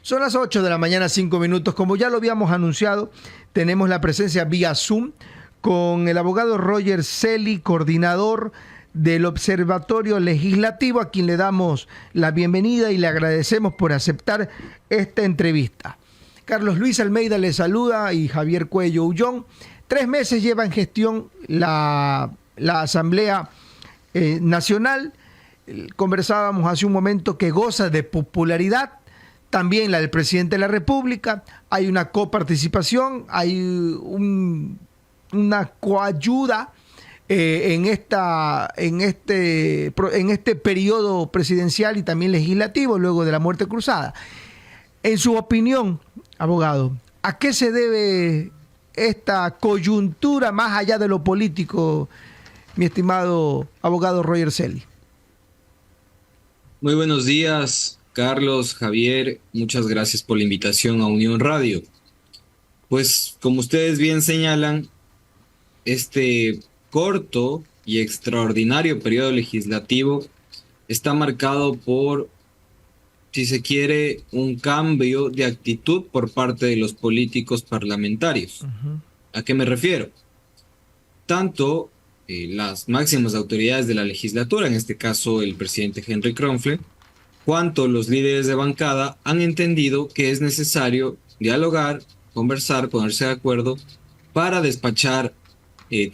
Son las 8 de la mañana, 5 minutos. Como ya lo habíamos anunciado, tenemos la presencia vía Zoom con el abogado Roger Celi, coordinador del Observatorio Legislativo, a quien le damos la bienvenida y le agradecemos por aceptar esta entrevista. Carlos Luis Almeida le saluda y Javier Cuello Ullón. 3 meses lleva en gestión la Asamblea Nacional. Conversábamos hace un momento que goza de popularidad, también la del presidente de la República. Hay una coparticipación, hay una coayuda en este periodo presidencial y también legislativo luego de la muerte cruzada. En su opinión, abogado, ¿a qué se debe esta coyuntura más allá de lo político, mi estimado abogado Roger Celi? Muy buenos días, Carlos, Javier. Muchas gracias por la invitación a Unión Radio. Pues, como ustedes bien señalan, este corto y extraordinario periodo legislativo está marcado por, si se quiere, un cambio de actitud por parte de los políticos parlamentarios. ¿A qué me refiero? Tanto las máximas autoridades de la legislatura, en este caso el presidente Henry Kronfle, cuanto los líderes de bancada han entendido que es necesario dialogar, conversar, ponerse de acuerdo para despachar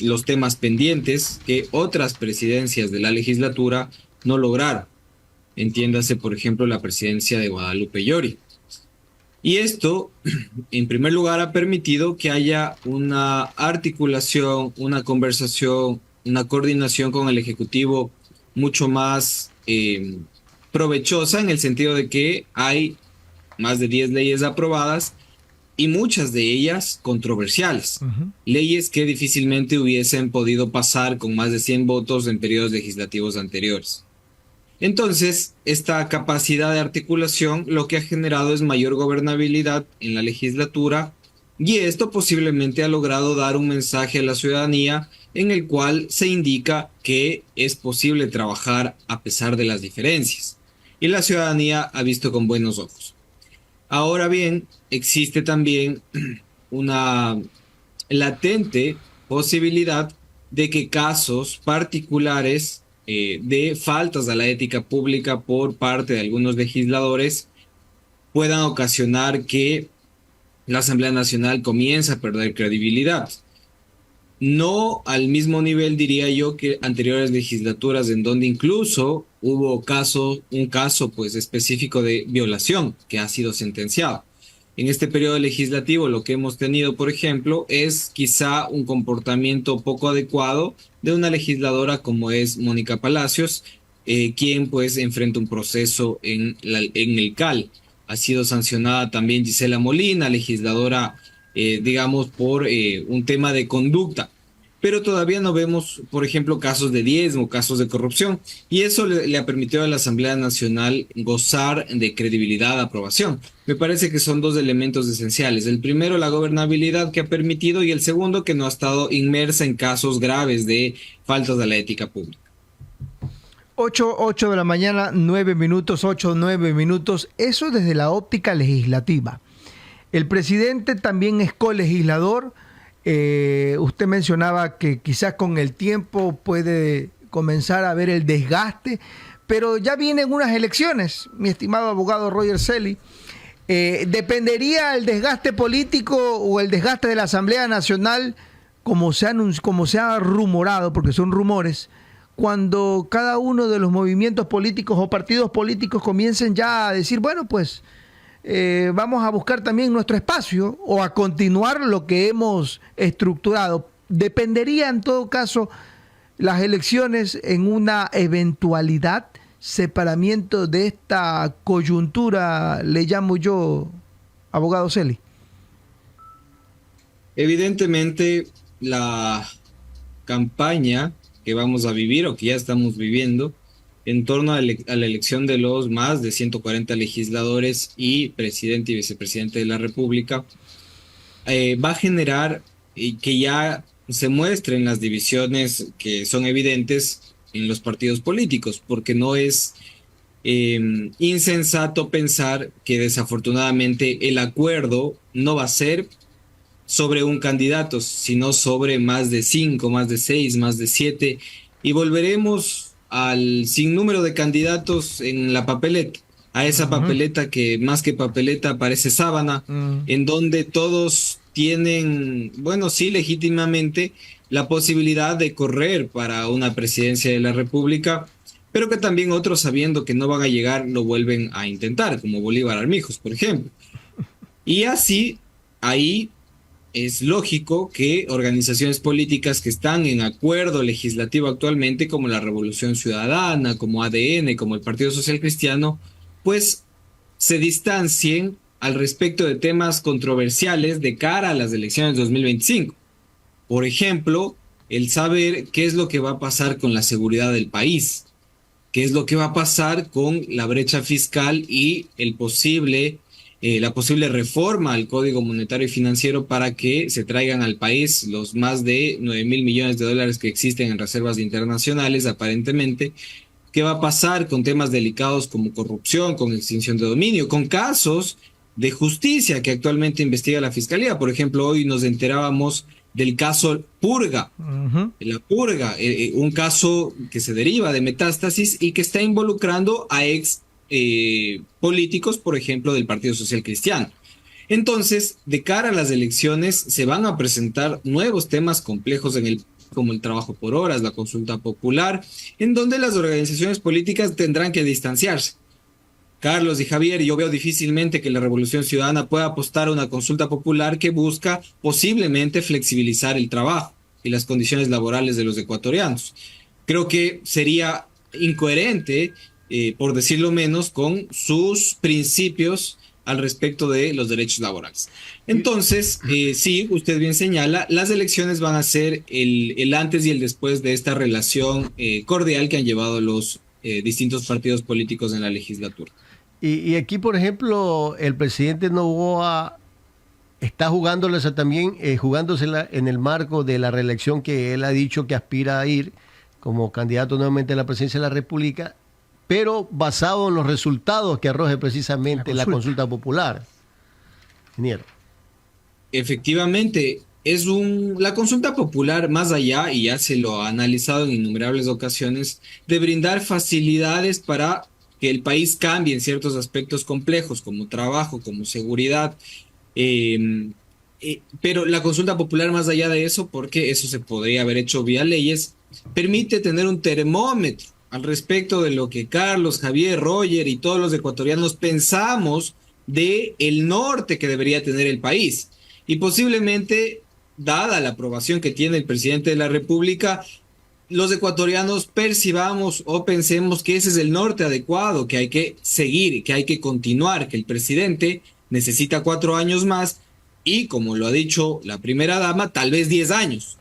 los temas pendientes que otras presidencias de la legislatura no lograron. Entiéndase, por ejemplo, la presidencia de Guadalupe Llori. Y esto, en primer lugar, ha permitido que haya una articulación, una conversación, una coordinación con el Ejecutivo mucho más provechosa, en el sentido de que hay más de 10 leyes aprobadas y muchas de ellas controversiales. Leyes que difícilmente hubiesen podido pasar con más de 100 votos en periodos legislativos anteriores. Entonces, esta capacidad de articulación lo que ha generado es mayor gobernabilidad en la legislatura, y esto posiblemente ha logrado dar un mensaje a la ciudadanía en el cual se indica que es posible trabajar a pesar de las diferencias, y la ciudadanía ha visto con buenos ojos. Ahora bien, existe también una latente posibilidad de que casos particulares de faltas a la ética pública por parte de algunos legisladores puedan ocasionar que la Asamblea Nacional comience a perder credibilidad. No al mismo nivel, diría yo, que anteriores legislaturas, en donde incluso hubo un caso pues específico de violación que ha sido sentenciado. En este periodo legislativo lo que hemos tenido, por ejemplo, es quizá un comportamiento poco adecuado de una legisladora como es Mónica Palacios, quien pues enfrenta un proceso en el CAL. Ha sido sancionada también Gisela Molina, legisladora, digamos, por un tema de conducta. Pero todavía no vemos, por ejemplo, casos de diezmo, casos de corrupción, y eso le ha permitido a la Asamblea Nacional gozar de credibilidad, aprobación. Me parece que son 2 elementos esenciales. El primero, la gobernabilidad que ha permitido, y el segundo, que no ha estado inmersa en casos graves de faltas de la ética pública. 8 de la mañana, 9 minutos, 9 minutos. Eso desde la óptica legislativa. El presidente también es colegislador. Usted mencionaba que quizás con el tiempo puede comenzar a ver el desgaste, pero ya vienen unas elecciones, mi estimado abogado Roger Celi. ¿Dependería el desgaste político o el desgaste de la Asamblea Nacional, como se ha rumorado, porque son rumores, cuando cada uno de los movimientos políticos o partidos políticos comiencen ya a decir, bueno, pues vamos a buscar también nuestro espacio o a continuar lo que hemos estructurado? ¿Dependería en todo caso las elecciones en una eventualidad, separamiento de esta coyuntura, le llamo yo, abogado Celi? Evidentemente, la campaña que vamos a vivir o que ya estamos viviendo en torno a la elección de los más de 140 legisladores y presidente y vicepresidente de la República va a generar que ya se muestren las divisiones que son evidentes en los partidos políticos, porque no es insensato pensar que desafortunadamente el acuerdo no va a ser sobre un candidato, sino sobre más de 5, más de 6, más de 7, y volveremos al sinnúmero de candidatos en la papeleta, a esa Ujú. papeleta que más que papeleta parece sábana, Mm. en donde todos tienen, bueno, sí, legítimamente la posibilidad de correr para una presidencia de la República, pero que también otros, sabiendo que no van a llegar, lo vuelven a intentar, como Bolívar Armijos, por ejemplo. Y así, ahí es lógico que organizaciones políticas que están en acuerdo legislativo actualmente, como la Revolución Ciudadana, como ADN, como el Partido Social Cristiano, pues se distancien al respecto de temas controversiales de cara a las elecciones de 2025. Por ejemplo, el saber qué es lo que va a pasar con la seguridad del país, qué es lo que va a pasar con la brecha fiscal y la posible reforma al Código Monetario y Financiero para que se traigan al país los más de 9.000 millones de dólares que existen en reservas internacionales, aparentemente. ¿Qué va a pasar con temas delicados como corrupción, con extinción de dominio, con casos de justicia que actualmente investiga la Fiscalía? Por ejemplo, hoy nos enterábamos del caso Purga, Ujú. la purga, un caso que se deriva de Metástasis y que está involucrando a ex políticos, por ejemplo, del Partido Social Cristiano. Entonces, de cara a las elecciones, se van a presentar nuevos temas complejos como el trabajo por horas, la consulta popular, en donde las organizaciones políticas tendrán que distanciarse. Carlos y Javier, yo veo difícilmente que la Revolución Ciudadana pueda apostar a una consulta popular que busca posiblemente flexibilizar el trabajo y las condiciones laborales de los ecuatorianos. Creo que sería incoherente, por decirlo menos, con sus principios al respecto de los derechos laborales. Y- Entonces, sí, usted bien señala, las elecciones van a ser el antes y el después de esta relación cordial que han llevado los distintos partidos políticos en la legislatura. Y aquí, por ejemplo, el presidente Noboa está jugándose también, jugándosela en el marco de la reelección que él ha dicho que aspira a ir como candidato nuevamente a la presidencia de la República, pero basado en los resultados que arroje La precisamente la consulta. consulta popular. Ingeniero. Efectivamente, la consulta popular, más allá, y ya se lo ha analizado en innumerables ocasiones, de brindar facilidades para que el país cambie en ciertos aspectos complejos, como trabajo, como seguridad. eh, pero la consulta popular, más allá de eso, porque eso se podría haber hecho vía leyes, permite tener un termómetro al respecto de lo que Carlos, Javier, Roger y todos los ecuatorianos pensamos de el norte que debería tener el país. Y posiblemente, dada la aprobación que tiene el presidente de la República, los ecuatorianos percibamos o pensemos que ese es el norte adecuado, que hay que seguir, que hay que continuar, que el presidente necesita 4 años más y, como lo ha dicho la primera dama, tal vez 10 años.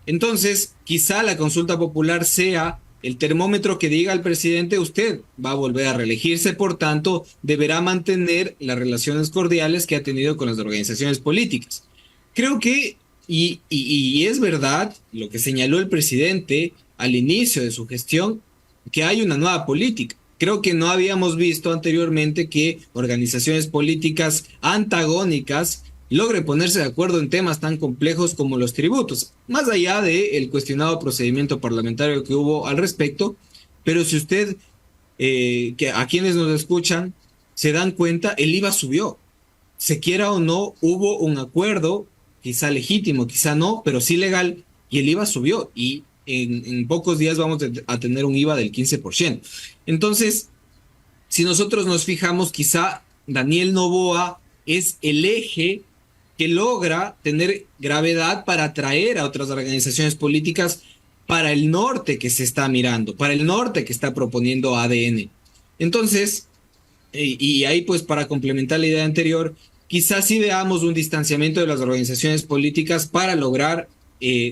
Entonces, quizá la consulta popular sea el termómetro que diga al presidente: usted va a volver a reelegirse, por tanto, deberá mantener las relaciones cordiales que ha tenido con las organizaciones políticas. Creo que, y es verdad lo que señaló el presidente al inicio de su gestión, que hay una nueva política. Creo que no habíamos visto anteriormente que organizaciones políticas antagónicas logren ponerse de acuerdo en temas tan complejos como los tributos, más allá del cuestionado procedimiento parlamentario que hubo al respecto. Pero si usted, que a quienes nos escuchan, se dan cuenta, el IVA subió. Se quiera o no, hubo un acuerdo, quizá legítimo, quizá no, pero sí legal, y el IVA subió. Y en pocos días vamos a tener un IVA del 15%. Entonces, si nosotros nos fijamos, quizá Daniel Noboa es el eje que logra tener gravedad para atraer a otras organizaciones políticas para el norte que se está mirando, para el norte que está proponiendo ADN. Entonces, y ahí pues para complementar la idea anterior, quizás sí veamos un distanciamiento de las organizaciones políticas para lograr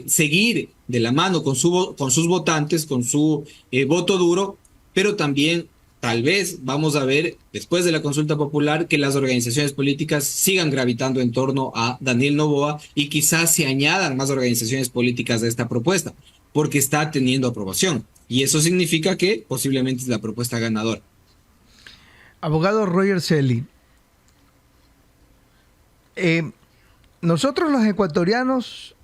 seguir de la mano con sus votantes, con su voto duro, pero también tal vez vamos a ver, después de la consulta popular, que las organizaciones políticas sigan gravitando en torno a Daniel Noboa y quizás se añadan más organizaciones políticas a esta propuesta, porque está teniendo aprobación. Y eso significa que posiblemente es la propuesta ganadora. Abogado Roger Celi, nosotros los ecuatorianos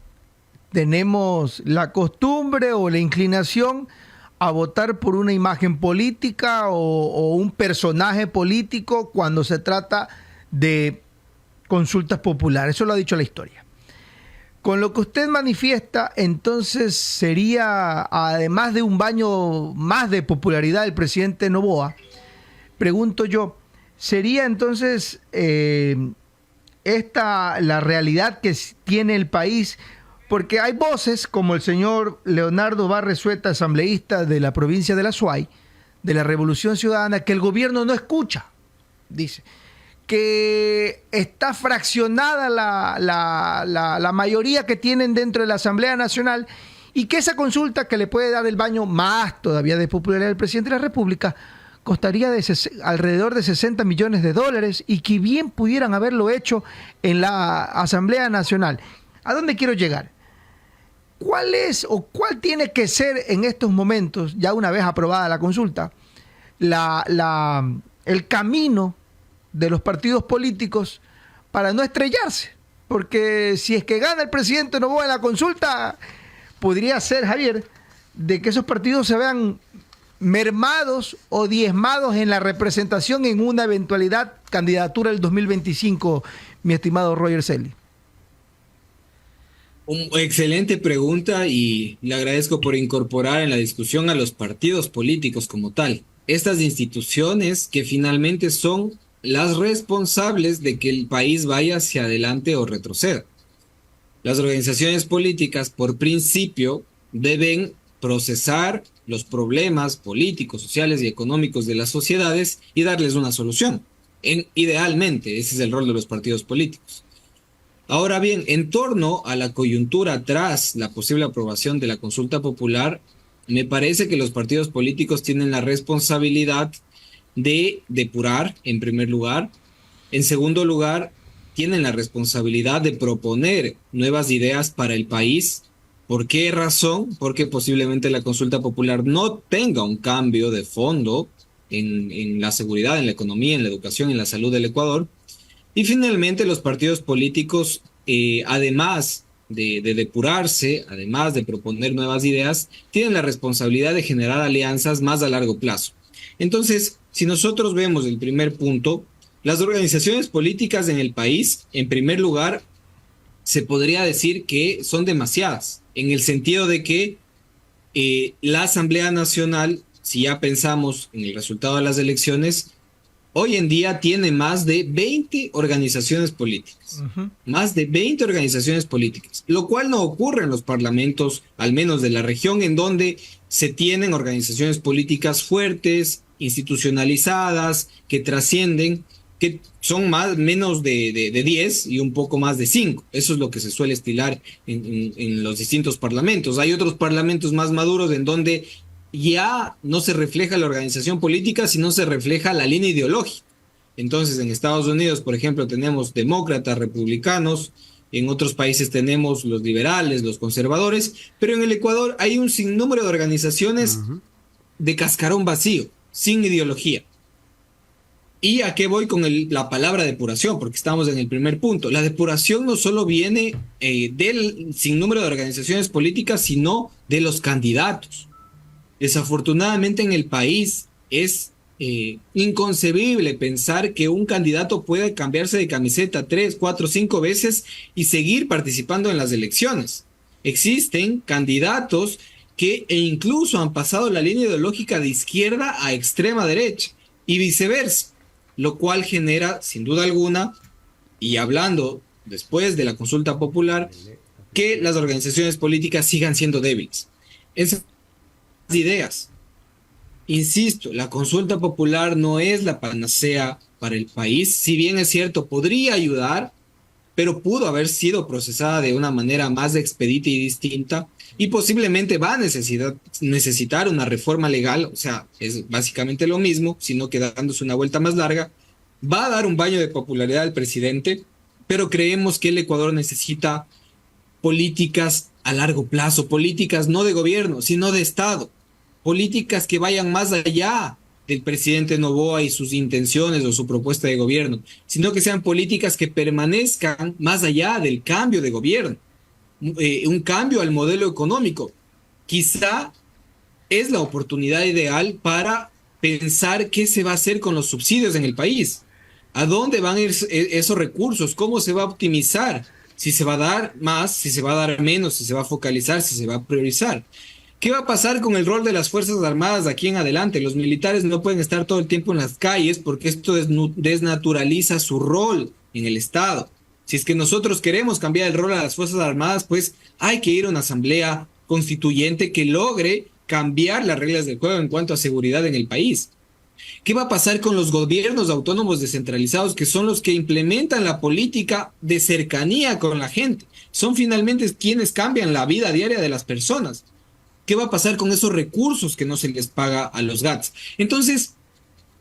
tenemos la costumbre o la inclinación a votar por una imagen política o un personaje político cuando se trata de consultas populares. Eso lo ha dicho la historia. Con lo que usted manifiesta, entonces sería, además de un baño más de popularidad del presidente Noboa, pregunto yo, ¿sería entonces esta la realidad que tiene el país? Porque hay voces como el señor Leonardo Barresueta, asambleísta de la provincia de La Suay, de la Revolución Ciudadana, que el gobierno no escucha, dice, que está fraccionada la mayoría que tienen dentro de la Asamblea Nacional y que esa consulta que le puede dar el baño más todavía de popularidad del presidente de la República costaría alrededor de 60 millones de dólares y que bien pudieran haberlo hecho en la Asamblea Nacional. ¿A dónde quiero llegar? ¿Cuál es o cuál tiene que ser en estos momentos, ya una vez aprobada la consulta, el camino de los partidos políticos para no estrellarse? Porque si es que gana el presidente Noboa en la consulta, podría ser, Javier, de que esos partidos se vean mermados o diezmados en la representación en una eventualidad candidatura del 2025, mi estimado Roger Celi. Excelente pregunta y le agradezco por incorporar en la discusión a los partidos políticos como tal. Estas instituciones que finalmente son las responsables de que el país vaya hacia adelante o retroceda. Las organizaciones políticas, por principio, deben procesar los problemas políticos, sociales y económicos de las sociedades y darles una solución. Idealmente, ese es el rol de los partidos políticos. Ahora bien, en torno a la coyuntura tras la posible aprobación de la consulta popular, me parece que los partidos políticos tienen la responsabilidad de depurar, en primer lugar. En segundo lugar, tienen la responsabilidad de proponer nuevas ideas para el país. ¿Por qué razón? Porque posiblemente la consulta popular no tenga un cambio de fondo en la seguridad, en la economía, en la educación, en la salud del Ecuador. Y finalmente los partidos políticos, además de depurarse, además de proponer nuevas ideas, tienen la responsabilidad de generar alianzas más a largo plazo. Entonces, si nosotros vemos el primer punto, las organizaciones políticas en el país, en primer lugar, se podría decir que son demasiadas, en el sentido de que la Asamblea Nacional, si ya pensamos en el resultado de las elecciones, hoy en día tiene más de 20 organizaciones políticas. Más de 20 organizaciones políticas, lo cual no ocurre en los parlamentos, al menos de la región, en donde se tienen organizaciones políticas fuertes, institucionalizadas, que trascienden, que son menos de 10 y un poco más de 5. Eso es lo que se suele estilar en los distintos parlamentos. Hay otros parlamentos más maduros en donde ya no se refleja la organización política, sino se refleja la línea ideológica. Entonces, en Estados Unidos, por ejemplo, tenemos demócratas, republicanos, en otros países tenemos los liberales, los conservadores, pero en el Ecuador hay un sinnúmero de organizaciones de cascarón vacío, sin ideología. ¿Y a qué voy con la palabra depuración? Porque estamos en el primer punto. La depuración no solo viene del sinnúmero de organizaciones políticas, sino de los candidatos. Desafortunadamente en el país es inconcebible pensar que un candidato puede cambiarse de camiseta 3, 4, 5 veces y seguir participando en las elecciones. Existen candidatos que incluso han pasado la línea ideológica de izquierda a extrema derecha y viceversa, lo cual genera, sin duda alguna, y hablando después de la consulta popular, que las organizaciones políticas sigan siendo débiles. Esas ideas. Insisto, la consulta popular no es la panacea para el país. Si bien es cierto, podría ayudar, pero pudo haber sido procesada de una manera más expedita y distinta y posiblemente va a necesitar una reforma legal, o sea, es básicamente lo mismo, sino que dándose una vuelta más larga. Va a dar un baño de popularidad al presidente, pero creemos que el Ecuador necesita políticas a largo plazo, políticas no de gobierno, sino de Estado. Políticas que vayan más allá del presidente Noboa y sus intenciones o su propuesta de gobierno, sino que sean políticas que permanezcan más allá del cambio de gobierno, un cambio al modelo económico. Quizá es la oportunidad ideal para pensar qué se va a hacer con los subsidios en el país, a dónde van a ir esos recursos, cómo se va a optimizar, si se va a dar más, si se va a dar menos, si se va a focalizar, si se va a priorizar. ¿Qué va a pasar con el rol de las Fuerzas Armadas de aquí en adelante? Los militares no pueden estar todo el tiempo en las calles porque esto desnaturaliza su rol en el Estado. Si es que nosotros queremos cambiar el rol a las Fuerzas Armadas, pues hay que ir a una asamblea constituyente que logre cambiar las reglas del juego en cuanto a seguridad en el país. ¿Qué va a pasar con los gobiernos autónomos descentralizados, que son los que implementan la política de cercanía con la gente? Son finalmente quienes cambian la vida diaria de las personas. ¿Qué va a pasar con esos recursos que no se les paga a los GATS? Entonces,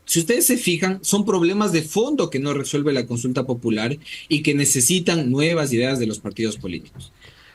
si ustedes se fijan, son problemas de fondo que no resuelve la consulta popular y que necesitan nuevas ideas de los partidos políticos.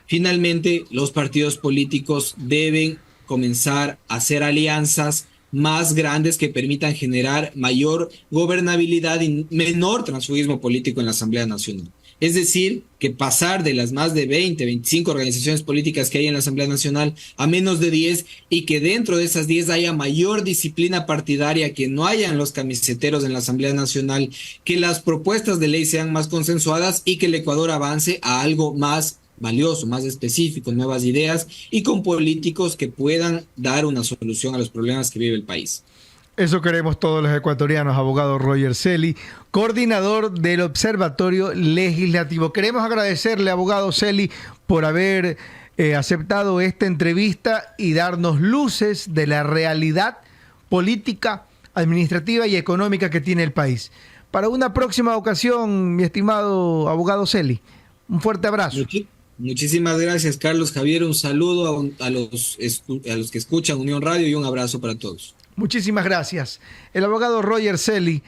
Finalmente, los partidos políticos deben comenzar a hacer alianzas más grandes que permitan generar mayor gobernabilidad y menor transfugismo político en la Asamblea Nacional. Es decir, que pasar de las más de 20, 25 organizaciones políticas que hay en la Asamblea Nacional a menos de 10 y que dentro de esas 10 haya mayor disciplina partidaria, que no hayan los camiseteros en la Asamblea Nacional, que las propuestas de ley sean más consensuadas y que el Ecuador avance a algo más valioso, más específico, nuevas ideas y con políticos que puedan dar una solución a los problemas que vive el país. Eso queremos todos los ecuatorianos, abogado Roger Celi, coordinador del Observatorio Legislativo. Queremos agradecerle, abogado Celi, por haber aceptado esta entrevista y darnos luces de la realidad política, administrativa y económica que tiene el país. Para una próxima ocasión, mi estimado abogado Celi, un fuerte abrazo. Muchísimas gracias, Carlos Javier. Un saludo a los que escuchan Unión Radio y un abrazo para todos. Muchísimas gracias. El abogado Roger Celi